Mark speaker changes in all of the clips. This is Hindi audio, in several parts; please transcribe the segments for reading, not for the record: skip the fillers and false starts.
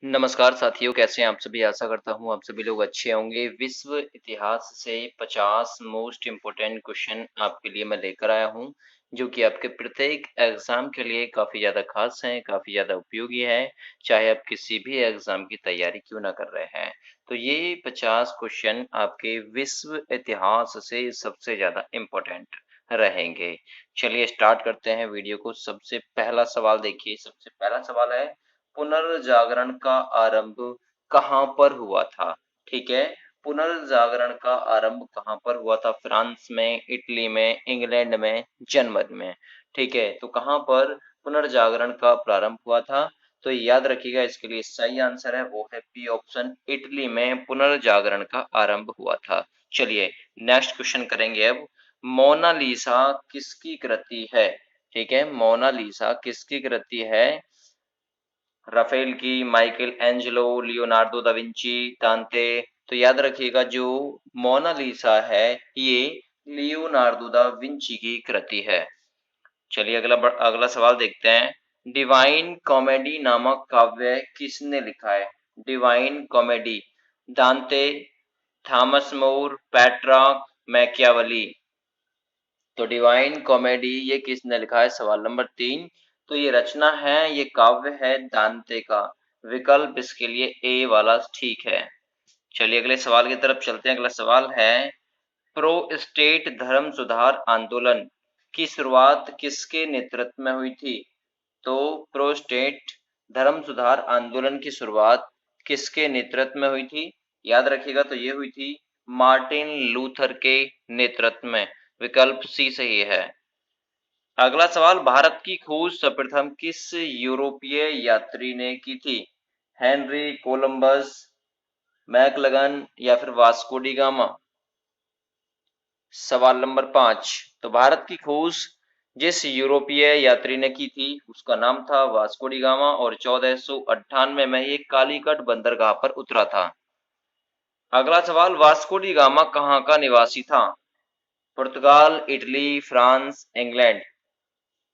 Speaker 1: नमस्कार साथियों, कैसे हैं आप सभी? आशा करता हूँ आप सभी लोग अच्छे होंगे। विश्व इतिहास से 50 मोस्ट इम्पोर्टेंट क्वेश्चन आपके लिए मैं लेकर आया हूँ, जो कि आपके प्रत्येक एग्ज़ाम के लिए काफ़ी ज़्यादा ख़ास हैं, काफ़ी ज़्यादा उपयोगी हैं, चाहे आप किसी भी एग्ज़ाम की तैयारी क्यों ना कर रहे हैं। तो ये 50 क्वेश्चन आपके विश्व इतिहास से सबसे ज़्यादा इम्पोर्टेंट रहेंगे। चलिए स्टार्ट करते हैं वीडियो को। सबसे पहला सवाल देखिए, सबसे पहला सवाल है पुनर्जागरण का आरंभ कहाँ पर हुआ था? ठीक है, पुनर्जागरण का आरंभ कहाँ पर हुआ था? फ्रांस में, इटली में, इंग्लैंड में, जनमत में। ठीक है, तो कहाँ पर पुनर्जागरण का प्रारंभ हुआ था? तो याद रखिएगा, इसके लिए सही आंसर है वो है बी ऑप्शन, इटली में पुनर्जागरण का आरंभ हुआ था। चलिए नेक्स्ट क्वेश्चन करेंगे अब। मोनालिसा किसकी कृति है? ठीक है, मोनालिसा किसकी कृति है? राफेल की, Michael Angelo, Leonardo da Vinci, दांते। तो याद रखिएगा, जो मोनालिसा है ये लियोनार्डो दा विंची की कृति है। चलिए अगला सवाल देखते हैं। डिवाइन कॉमेडी नामक काव्य किसने लिखा है? डिवाइन कॉमेडी, दांते, थॉमस मोर, पेट्रार्क, मैकियावेली। तो डिवाइन कॉमेडी ये किसने लिखा है? सवाल नंबर 3। तो ये रचना है, ये काव्य है दांते का। विकल्प इसके लिए ए वाला ठीक है। चलिए अगले सवाल की तरफ चलते हैं। अगला सवाल है, प्रो स्टेट धर्म सुधार आंदोलन की शुरुआत किसके नेतृत्व में हुई थी? तो प्रो स्टेट धर्म सुधार आंदोलन की शुरुआत किसके नेतृत्व में हुई थी? याद रखिएगा, तो ये हुई थी मार्टिन लूथर के नेतृत्व में। विकल्प सी सही है। अगला सवाल, भारत की खोज सर्वप्रथम किस यूरोपीय यात्री ने की थी? हेनरी कोलंबस, मैकलगन या फिर वास्को डी गामा। सवाल नंबर 5। तो भारत की खोज जिस यूरोपीय यात्री ने की थी उसका नाम था वास्को डी गामा, और 1498 में ये कालीकट बंदरगाह पर उतरा था। अगला सवाल, वास्को डी गामा कहाँ का निवासी था? पुर्तगाल, इटली, फ्रांस, इंग्लैंड।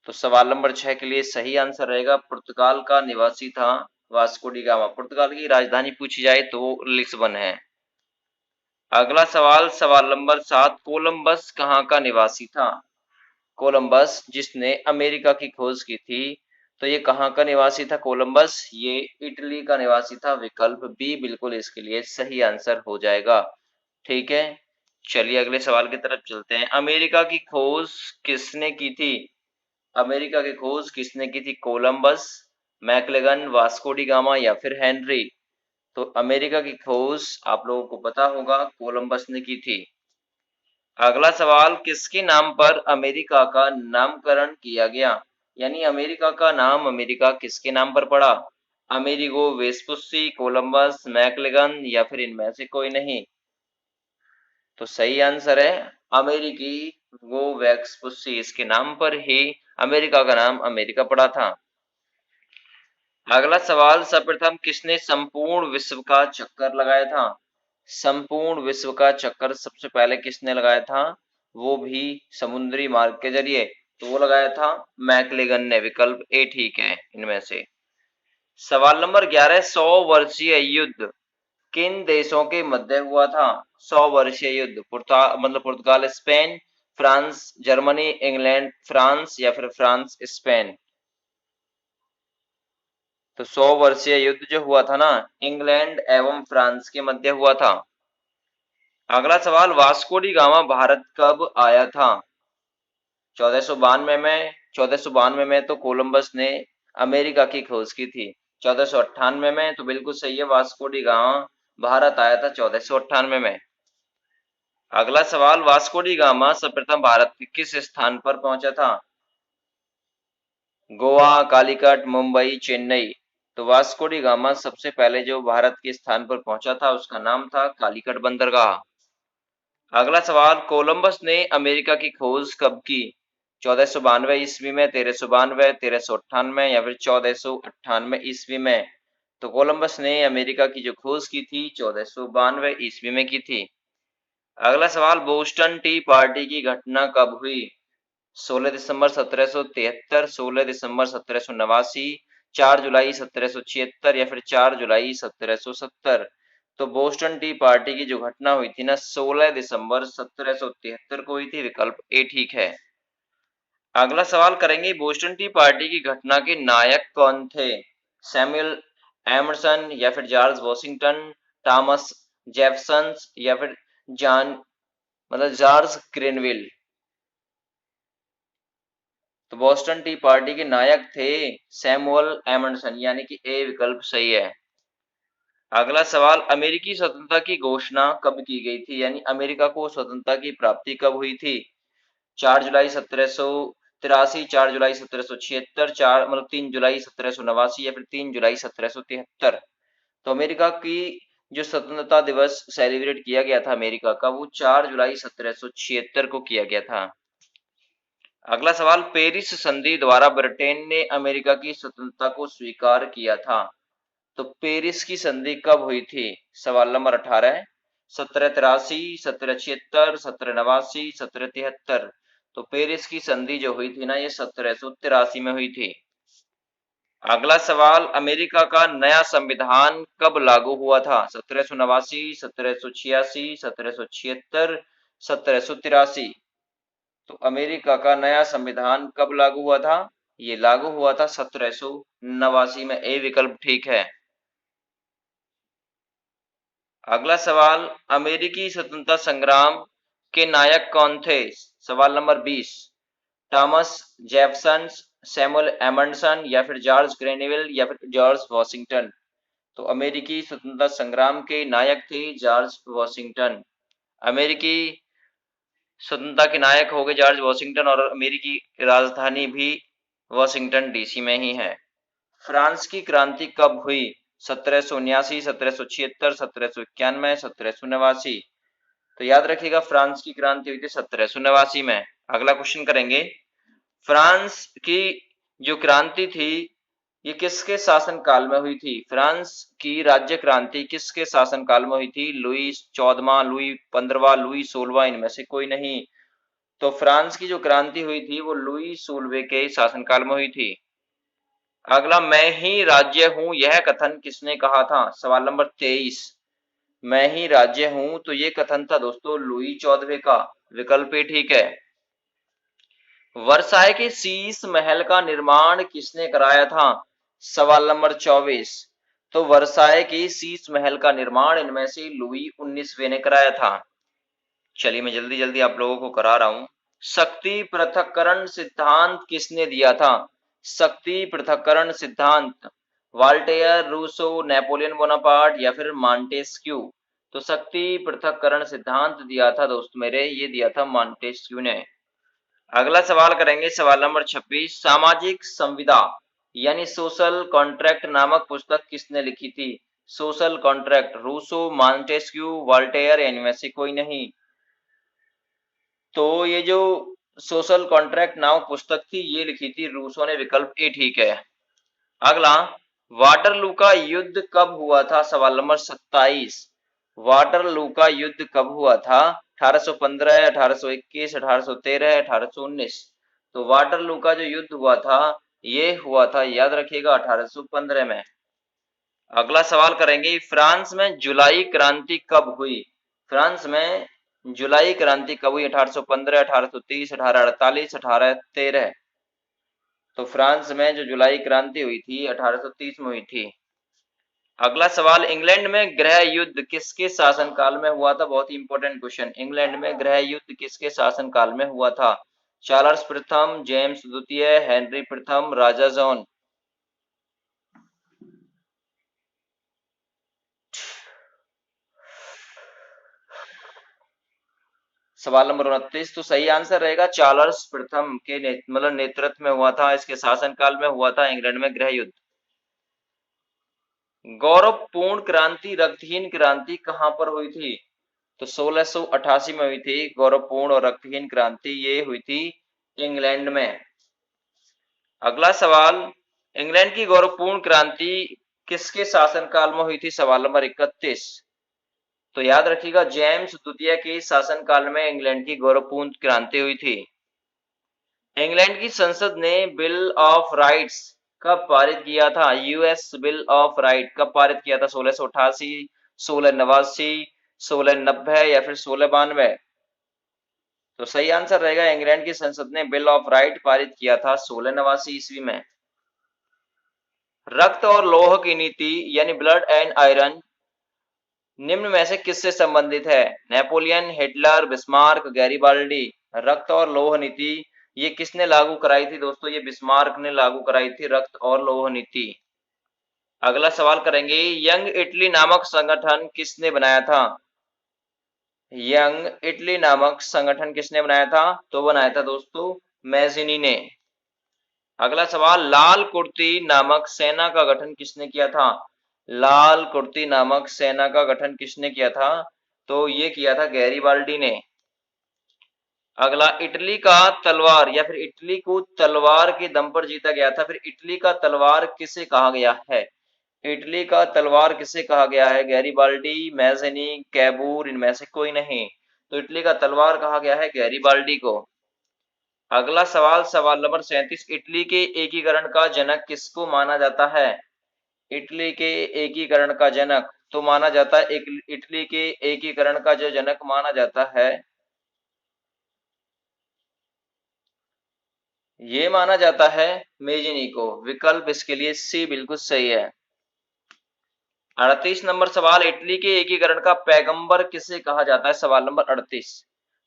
Speaker 1: तो सवाल नंबर 6 के लिए सही आंसर रहेगा पुर्तगाल का निवासी था वास्को डी गामा। पुर्तगाल की राजधानी पूछी जाए तो वो लिस्बन है। अगला सवाल, सवाल नंबर 7। कोलंबस कहाँ का निवासी था? कोलंबस जिसने अमेरिका की खोज की थी, तो ये कहाँ का निवासी था कोलंबस? ये इटली का निवासी था। विकल्प बी बिल्कुल इसके लिए सही आंसर हो जाएगा। ठीक है, चलिए अगले सवाल की तरफ चलते हैं। अमेरिका की खोज किसने की थी? अमेरिका की खोज किसने की थी? कोलंबस, मैकलेगन, वास्को डी गामा या फिर हेनरी। तो अमेरिका की खोज आप लोगों को पता होगा कोलंबस ने की थी। अगला सवाल, किसके नाम पर अमेरिका का नामकरण किया गया? यानी अमेरिका का नाम अमेरिका किसके नाम पर पड़ा? अमेरिगो वेस्पुस्सी, कोलंबस, मैकलेगन या फिर इनमें से कोई नहीं। तो सही आंसर है अमेरिकी गो वेस्पुस्सी, इसके नाम पर ही अमेरिका का नाम अमेरिका पड़ा था। अगला सवाल, सर्वप्रथम किसने संपूर्ण विश्व का चक्कर लगाया था? संपूर्ण विश्व का चक्कर सबसे पहले किसने लगाया था? वो भी समुद्री मार्ग के जरिए। तो वो लगाया था मैकलेगन ने। विकल्प ए ठीक है इनमें से। सवाल नंबर 11। 100 वर्षीय युद्ध किन देशों के मध्य हुआ था? 100 वर्षीय युद्ध पुर्तगाल, Spain, France, Germany, England, France या फिर फ्रांस, स्पेन। तो 100 वर्षीय युद्ध जो हुआ था ना, इंग्लैंड एवं फ्रांस के मध्य हुआ था। अगला सवाल, वास्को डी गामा भारत कब आया था? 1492 में। 1492 में तो कोलंबस ने अमेरिका की खोज की थी। 1498 में तो बिल्कुल सही है, वास्को डी गामा भारत आया था 1498 में। अगला सवाल, वास्को डी गामा सर्वप्रथम भारत के किस स्थान पर पहुंचा था? गोवा, कालीकट, मुंबई, चेन्नई। तो वास्को डी गामा सबसे पहले जो भारत के स्थान पर पहुंचा था उसका नाम था कालीकट बंदरगाह। अगला सवाल, कोलंबस ने अमेरिका की खोज कब की? 1492 ईस्वी में, 1392, 1398 या फिर 1498 ईस्वी में। तो कोलंबस ने अमेरिका की जो खोज की थी 1492 ईस्वी में की थी। अगला सवाल, बोस्टन टी पार्टी की घटना कब हुई? 16 दिसंबर 1773, 16 दिसंबर 1789, 4 जुलाई 1776 या फिर 4 जुलाई 1770। तो बोस्टन टी पार्टी की जो घटना हुई थी ना 16 दिसंबर 1773 को हुई थी। विकल्प ए ठीक है। अगला सवाल करेंगे, बोस्टन टी पार्टी की घटना के नायक कौन थे? सैमुअल एमर्सन या फिर जॉर्ज वॉशिंगटन, थॉमस जेफरसन या फिर जॉन जॉर्ज ग्रेनविल। तो बोस्टन टी पार्टी के नायक थे सैमुअल एमंडसन, यानी कि ए विकल्प सही है। अगला सवाल, अमेरिकी स्वतंत्रता की घोषणा कब की गई थी? यानी अमेरिका को स्वतंत्रता की प्राप्ति कब हुई थी? 4 जुलाई 1783, 4 जुलाई 1776, 3 जुलाई 1789 या फिर 3 जुलाई 1773। तो अमेरिका की जो स्वतंत्रता दिवस सेलिब्रेट किया गया था अमेरिका का, वो 4 जुलाई 1776 को किया गया था। अगला सवाल, पेरिस संधि द्वारा ब्रिटेन ने अमेरिका की स्वतंत्रता को स्वीकार किया था। तो पेरिस की संधि कब हुई थी? सवाल नंबर 18, 1783, 1776, 1789, 1773। तो पेरिस की संधि जो हुई थी ना, ये 1783 में हुई थी। अगला सवाल, अमेरिका का नया संविधान कब लागू हुआ था? 1789, 1786, 1776, 1783। तो अमेरिका का नया संविधान कब लागू हुआ था? ये लागू हुआ था 1789 में। ए विकल्प ठीक है। अगला सवाल, अमेरिकी स्वतंत्रता संग्राम के नायक कौन थे? सवाल number 20, Thomas Jefferson, Samuel Amundsen या फिर जॉर्ज ग्रेनविल या फिर जॉर्ज वॉशिंगटन। तो अमेरिकी स्वतंत्रता संग्राम के नायक थे जॉर्ज वॉशिंगटन। अमेरिकी स्वतंत्रता के नायक हो गए जॉर्ज वॉशिंगटन, और अमेरिकी राजधानी भी वॉशिंगटन डीसी में ही है। फ्रांस की क्रांति कब हुई? 1779, 1776, 1791, 1789। तो याद रखिएगा, फ्रांस की क्रांति हुई थी 1789 में। अगला क्वेश्चन करेंगे, फ्रांस की जो क्रांति थी ये किसके शासन काल में हुई थी? फ्रांस की राज्य क्रांति किसके शासन काल में हुई थी? लुई 14वां, लुई 15वां, लुई 16वां, इनमें से कोई नहीं। तो फ्रांस की जो क्रांति हुई थी वो लुई 16वें के शासनकाल में हुई थी। अगला, मैं ही राज्य हूं यह कथन किसने कहा था? सवाल नंबर 23, मैं ही राज्य हूं, तो ये कथन था दोस्तों लुई 14वें का। विकल्प ए ठीक है। वर्साय के शीश महल का निर्माण किसने कराया था? सवाल नंबर 24, तो वर्साय के शीश महल का निर्माण इनमें से लुई 19वें ने कराया था। चलिए मैं जल्दी जल्दी आप लोगों को करा रहा हूं। शक्ति पृथक्करण सिद्धांत किसने दिया था? शक्ति पृथक्करण सिद्धांत वाल्टेयर, रूसो, नेपोलियन बोनापार्ट या फिर मॉन्टेस्क्यू। तो शक्ति पृथक्करण सिद्धांत दिया था दोस्त मेरे, ये दिया था मॉन्टेस्क्यू ने। अगला सवाल करेंगे, सवाल नंबर 26, सामाजिक संविदा यानी सोशल कॉन्ट्रैक्ट नामक पुस्तक किसने लिखी थी? Social contract, Rousseau, Montesquieu, Voltaire, इनमें से कोई नहीं। तो ये जो सोशल कॉन्ट्रैक्ट नामक पुस्तक थी ये लिखी थी रूसो ने। विकल्प ए ठीक है। अगला, वाटरलू का युद्ध कब हुआ था? सवाल नंबर 27, वाटरलू का युद्ध कब हुआ था? 1815, 1821, 1813, 1819। तो वाटरलू का जो युद्ध हुआ था ये हुआ था, याद रखिएगा, 1815 में। अगला सवाल करेंगे, फ्रांस में जुलाई क्रांति कब हुई? फ्रांस में जुलाई क्रांति कब हुई? 1815, 1830, 1848, 1813। तो फ्रांस में जो जुलाई क्रांति हुई थी 1830 में हुई थी। अगला सवाल, इंग्लैंड में गृह युद्ध किसके शासनकाल में हुआ था? बहुत ही इंपॉर्टेंट क्वेश्चन। इंग्लैंड में गृह युद्ध किसके शासनकाल में हुआ था? चार्ल्स प्रथम, जेम्स द्वितीय, हेनरी प्रथम, राजा जॉन। सवाल नंबर 29, तो सही आंसर रहेगा चार्ल्स प्रथम के नेतृत्व में हुआ था, इसके शासनकाल में हुआ था इंग्लैंड में गृह युद्ध। गौरवपूर्ण क्रांति, रक्तहीन क्रांति कहां पर हुई थी? तो 1688 में हुई थी गौरवपूर्ण और रक्तहीन क्रांति, ये हुई थी इंग्लैंड में। अगला सवाल, इंग्लैंड की गौरवपूर्ण क्रांति किसके शासनकाल में हुई थी? सवाल नंबर 31। तो याद रखिएगा, जेम्स द्वितीय के शासनकाल में इंग्लैंड की गौरवपूर्ण क्रांति हुई थी। इंग्लैंड की संसद ने बिल ऑफ राइट्स कब पारित किया था? यूएस बिल ऑफ राइट कब पारित किया था? 1688, 1689, 1690 या फिर 1692? तो सही आंसर रहेगा इंग्लैंड की संसद ने बिल ऑफ राइट पारित किया था 1689 ईस्वी में। रक्त और लौह की नीति यानी ब्लड एंड आयरन निम्न में से किससे संबंधित है? Napoleon, Hitler, Bismarck, Garibaldi? रक्त और लौह नीति ये किसने लागू कराई थी दोस्तों? ये बिस्मार्क ने लागू कराई थी रक्त और लौह नीति। अगला सवाल करेंगे, यंग इटली नामक संगठन किसने बनाया था? यंग इटली नामक संगठन किसने बनाया था? तो बनाया था दोस्तों मैजिनी ने। अगला सवाल, लाल कुर्ती नामक सेना का गठन किसने किया था? लाल कुर्ती नामक सेना का गठन किसने किया था? तो ये किया था गैरिबाल्डी ने। अगला, इटली का तलवार या फिर इटली को तलवार के दम पर जीता गया था, फिर इटली का तलवार किसे कहा गया है? इटली का तलवार किसे कहा गया है? गैरिबाल्डी, मैज़नी, कैबूर, इनमें से कोई नहीं। तो इटली का तलवार कहा गया है गैरिबाल्डी को। अगला सवाल, सवाल नंबर 37, इटली के एकीकरण का जनक किसको माना जाता है? इटली के एकीकरण का जनक तो माना जाता है, इटली के एकीकरण का जो जनक माना जाता है, ये माना जाता है मेजिनी को। विकल्प इसके लिए सी बिल्कुल सही है। 38 नंबर सवाल, इटली के एकीकरण का पैगंबर किसे कहा जाता है? सवाल नंबर 38।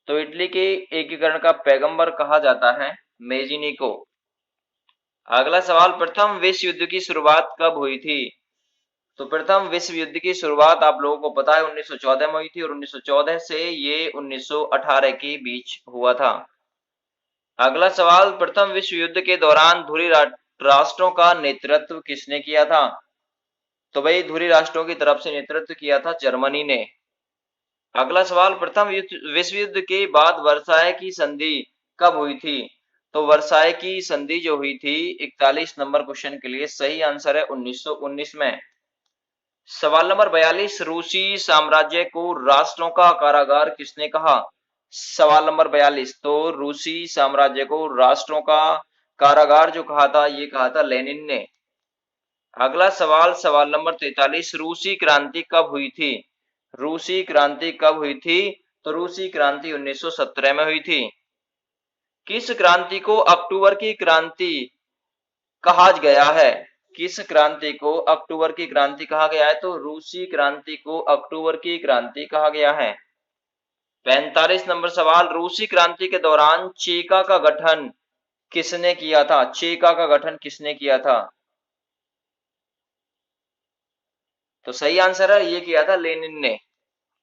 Speaker 1: तो इटली के एकीकरण का पैगंबर कहा जाता है मेजिनी को। अगला सवाल, प्रथम विश्व युद्ध की शुरुआत कब हुई थी? तो प्रथम विश्व युद्ध की शुरुआत आप लोगों को पता है 1914 में हुई थी, और 1914 से ये 1918 के बीच हुआ था। अगला सवाल, प्रथम विश्व युद्ध के दौरान धुरी राष्ट्रों का नेतृत्व किसने किया था? तो भाई धुरी राष्ट्रों की तरफ से नेतृत्व किया था जर्मनी ने। अगला सवाल, प्रथम विश्व युद्ध के बाद वर्साय की संधि कब हुई थी? तो वर्साय की संधि जो हुई थी 41 नंबर क्वेश्चन के लिए सही आंसर है 1919 में। सवाल नंबर 42, रूसी साम्राज्य को राष्ट्रों का कारागार किसने कहा? सवाल नंबर 42, तो रूसी साम्राज्य को राष्ट्रों का कारागार जो कहा था, ये कहा था लेनिन ने। अगला सवाल, सवाल नंबर 43, रूसी क्रांति कब हुई थी? रूसी क्रांति कब हुई थी? तो रूसी क्रांति 1917 में हुई थी। किस क्रांति को अक्टूबर की क्रांति कहा गया है? किस क्रांति को अक्टूबर की क्रांति कहा गया है? तो रूसी क्रांति को अक्टूबर की क्रांति कहा गया है। 45 नंबर सवाल, रूसी क्रांति के दौरान चेका का गठन किसने किया था? चेका का गठन किसने किया था? तो सही आंसर है, ये किया था लेनिन ने।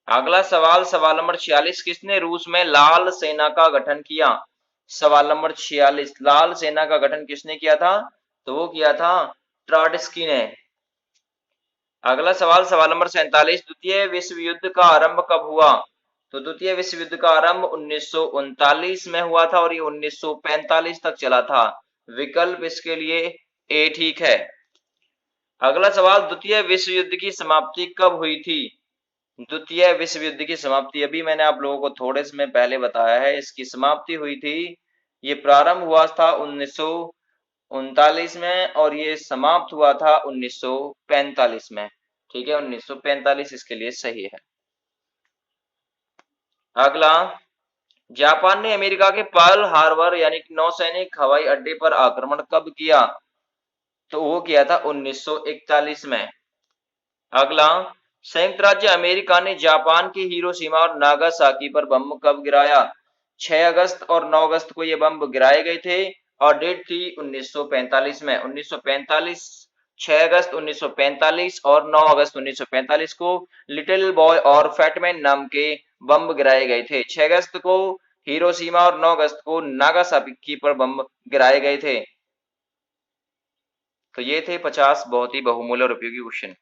Speaker 1: अगला सवाल, सवाल नंबर 46, किसने रूस में लाल सेना का गठन किया? सवाल नंबर 46, लाल सेना का गठन किसने किया था? तो वो किया था ट्रॉट्स्की ने। अगला सवाल, सवाल नंबर 47, द्वितीय विश्व युद्ध का आरंभ कब हुआ? तो द्वितीय विश्व युद्ध का आरंभ 1939 में हुआ था, और ये 1945 तक चला था। विकल्प इसके लिए ए ठीक है। अगला सवाल, द्वितीय विश्व युद्ध की समाप्ति कब हुई थी? द्वितीय विश्व युद्ध की समाप्ति अभी मैंने आप लोगों को थोड़े समय पहले बताया है, इसकी समाप्ति हुई थी, ये प्रारंभ हुआ था 1939 में, और ये समाप्त हुआ था 1945 में। ठीक है, 1945 इसके लिए सही है। अगला, जापान ने अमेरिका के पर्ल हार्बर यानी कि नौसैनिक हवाई अड्डे पर आक्रमण कब किया? तो वो किया था 1941 में। अगला, संयुक्त राज्य अमेरिका ने जापान के हिरोशिमा और नागासाकी पर बम कब गिराया? 6 अगस्त और 9 अगस्त को ये बम गिराए गए थे, और डेट थी 1945 में। 1945, 6 अगस्त 1945 और 9 अगस्त 1945 को लिटिल बॉय और फैटमैन नाम के बम गिराए गए थे। 6 अगस्त को हिरोशिमा और 9 अगस्त को नागासाकी पर बम गिराए गए थे। तो ये थे 50 बहुत ही बहुमूल्य और उपयोगी क्वेश्चन।